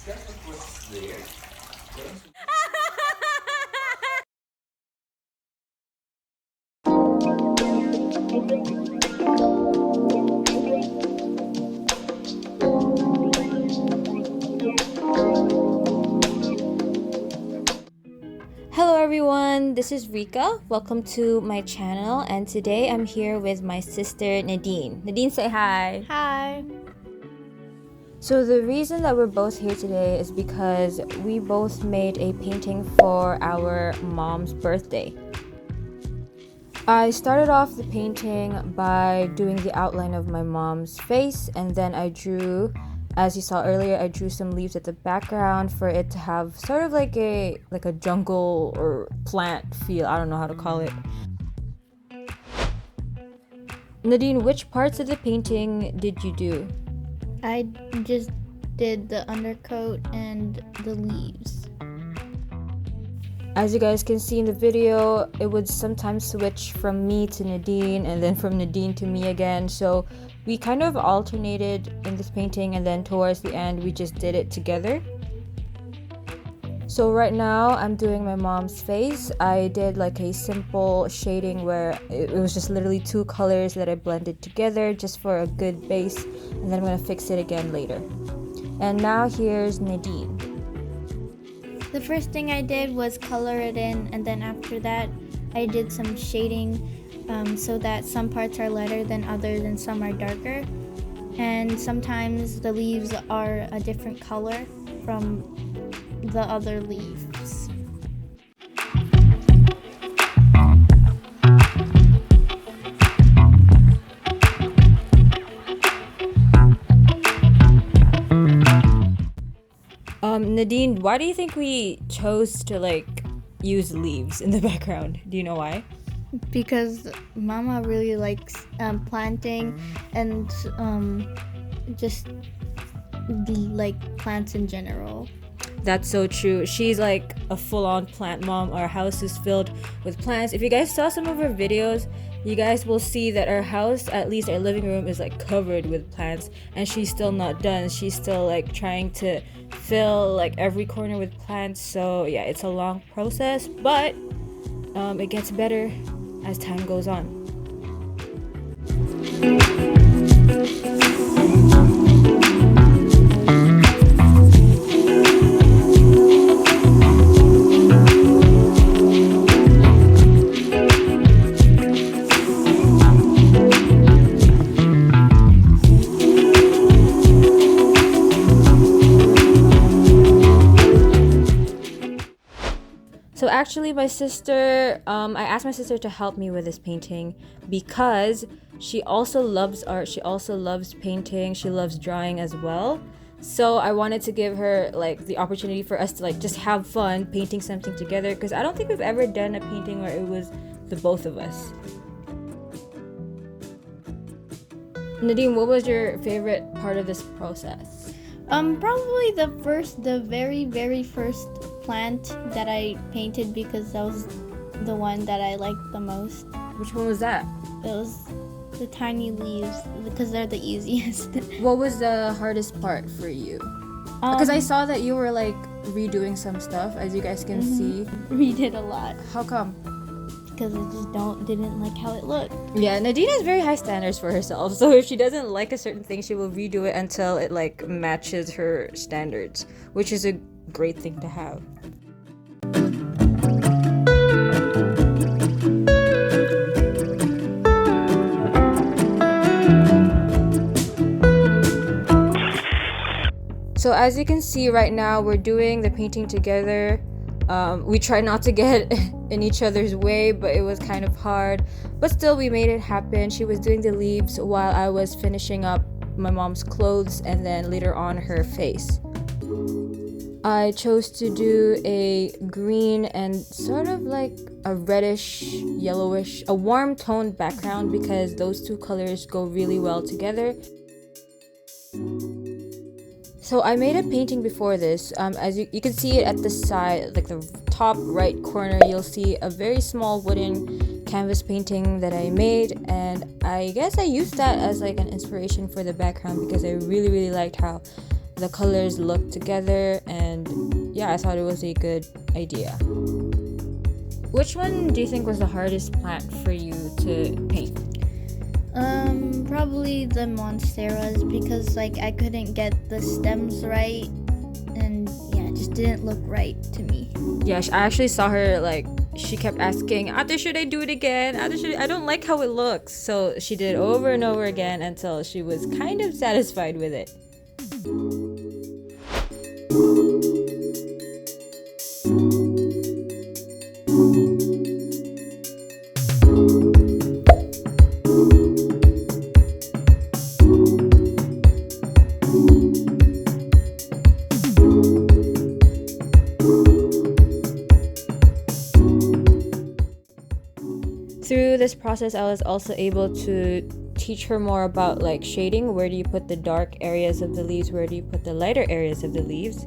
Instead of what's there, Hello everyone, this is RICA. Welcome to my channel, and today I'm here with my sister Nadine. Nadine, say hi. Hi. So the reason that we're both here today is because we both made a painting for our mom's birthday. I started off the painting by doing the outline of my mom's face, and then I drew, as you saw earlier, I drew some leaves at the background for it to have sort of like a jungle or plant feel. I don't know how to call it. Nadine, which parts of the painting did you do? I just did the undercoat and the leaves. As you guys can see in the video, it would sometimes switch from me to Nadine and then from Nadine to me again. So we kind of alternated in this painting, and then towards the end we just did it together. So right now I'm doing my mom's face. I did like a simple shading where it was just literally two colors that I blended together just for a good base, and then I'm gonna fix it again later. And now here's Nadine. The first thing I did was color it in, and then after that I did some shading so that some parts are lighter than others and some are darker. And sometimes the leaves are a different color from the other leaves. Nadine, why do you think we chose to use leaves in the background? Do you know why? Because Mama really likes planting and just like plants in general. That's so true. She's like a full-on plant mom. Our house is filled with plants. If you guys saw some of her videos, you guys will see that our house, at least our living room, is like covered with plants, and she's still not done. She's still like trying to fill like every corner with plants. So yeah, it's a long process, but it gets better as time goes on. So actually my sister, I asked my sister to help me with this painting because she also loves art, she also loves painting, she loves drawing as well. So I wanted to give her like the opportunity for us to like just have fun painting something together, because I don't think we've ever done a painting where it was the both of us. Nadine, what was your favorite part of this process? Probably the very first plant that I painted, because that was the one that I liked the most. Which one was that? It was the tiny leaves, because they're the easiest. What was the hardest part for you? Because I saw that you were like redoing some stuff, as you guys can see. Redid a lot How come? because I just didn't like how it looked. Yeah, Nadine has very high standards for herself. So if she doesn't like a certain thing, she will redo it until it like matches her standards, which is a great thing to have. So as you can see right now, we're doing the painting together. We tried not to get in each other's way, but it was kind of hard. But still, we made it happen. She was doing the leaves while I was finishing up my mom's clothes and then later on her face. I chose to do a green and sort of like a reddish, yellowish, a warm toned background because those two colors go really well together. So I made a painting before this. As you can see it at the side, like the top right corner, you'll see a very small wooden canvas painting that I made, and I guess I used that as like an inspiration for the background because I really liked how the colors look together, and yeah, I thought it was a good idea. Which one do you think was the hardest plant for you to paint? Probably the monsteras, because like I couldn't get the stems right, and yeah, it just didn't look right to me. Yeah, I actually saw her, like, she kept asking, Ate, should I do it again? Ate, I don't like how it looks. So she did it over and over again until she was kind of satisfied with it. Through this process, I was also able to teach her more about like shading. Where do you put the dark areas of the leaves? Where do you put the lighter areas of the leaves?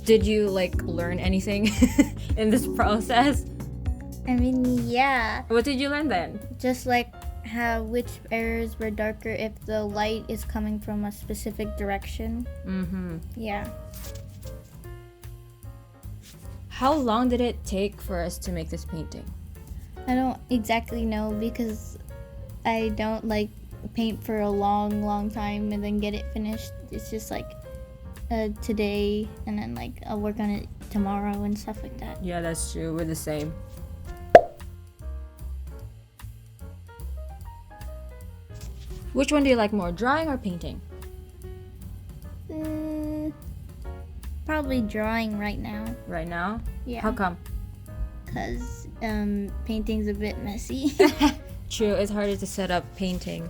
Did you like learn anything in this process? I mean, yeah, What did you learn then? just like how which areas were darker if the light is coming from a specific direction. Yeah. How long did it take for us to make this painting? I don't exactly know, because I don't like paint for a long time and then get it finished. It's just like today, and then like I'll work on it tomorrow and stuff like that. Yeah, that's true. We're the same. Which one do you like more, drawing or painting? Probably drawing right now. Right now? Yeah. How come? Because painting's a bit messy. True, it's harder to set up painting.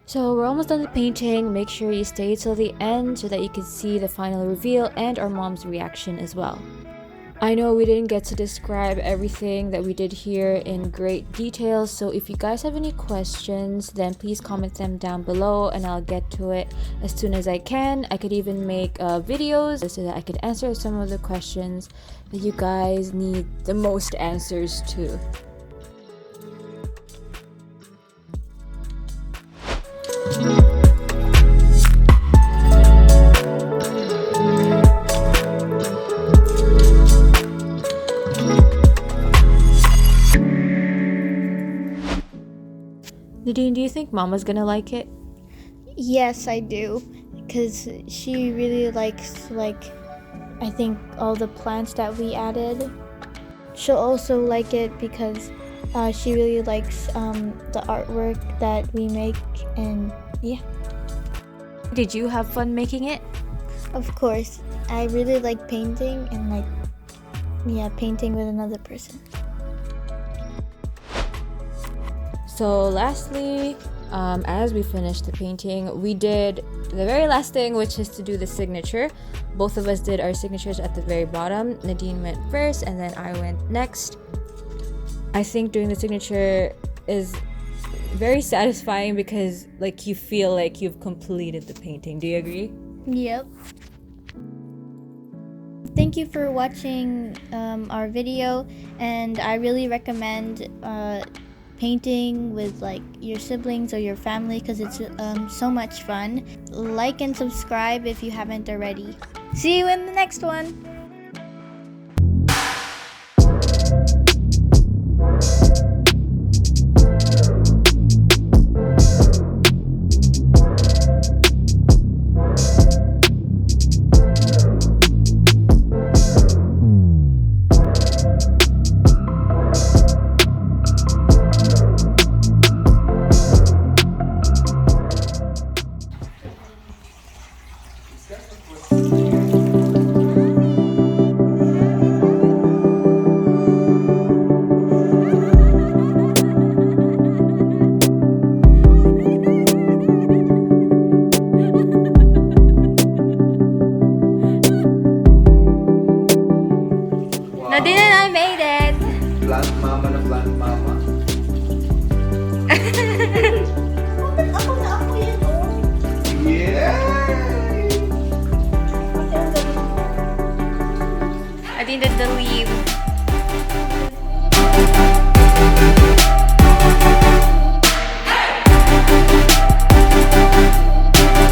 So we're almost done with painting. Make sure you stay till the end so that you can see the final reveal and our mom's reaction as well. I know we didn't get to describe everything that we did here in great detail, so if you guys have any questions, then please comment them down below and I'll get to it as soon as I can. I could even make videos so that I could answer some of the questions that you guys need the most answers to. Nadine, do you think Mama's gonna like it? Yes, I do, because she really likes, like, I think all the plants that we added. She'll also like it because she really likes the artwork that we make, and yeah. Did you have fun making it? Of course, I really like painting and like, yeah, painting with another person. So lastly, as we finished the painting, we did the very last thing, which is to do the signature. Both of us did our signatures at the very bottom. Nadine went first and then I went next. I think doing the signature is very satisfying because like you feel like you've completed the painting. Do you agree? Yep. Thank you for watching our video, and I really recommend painting with like your siblings or your family because it's so much fun. Like and subscribe if you haven't already. See you in the next one. Nadine and I made it! Plant mama na plant mama. Yay! painted the leaves.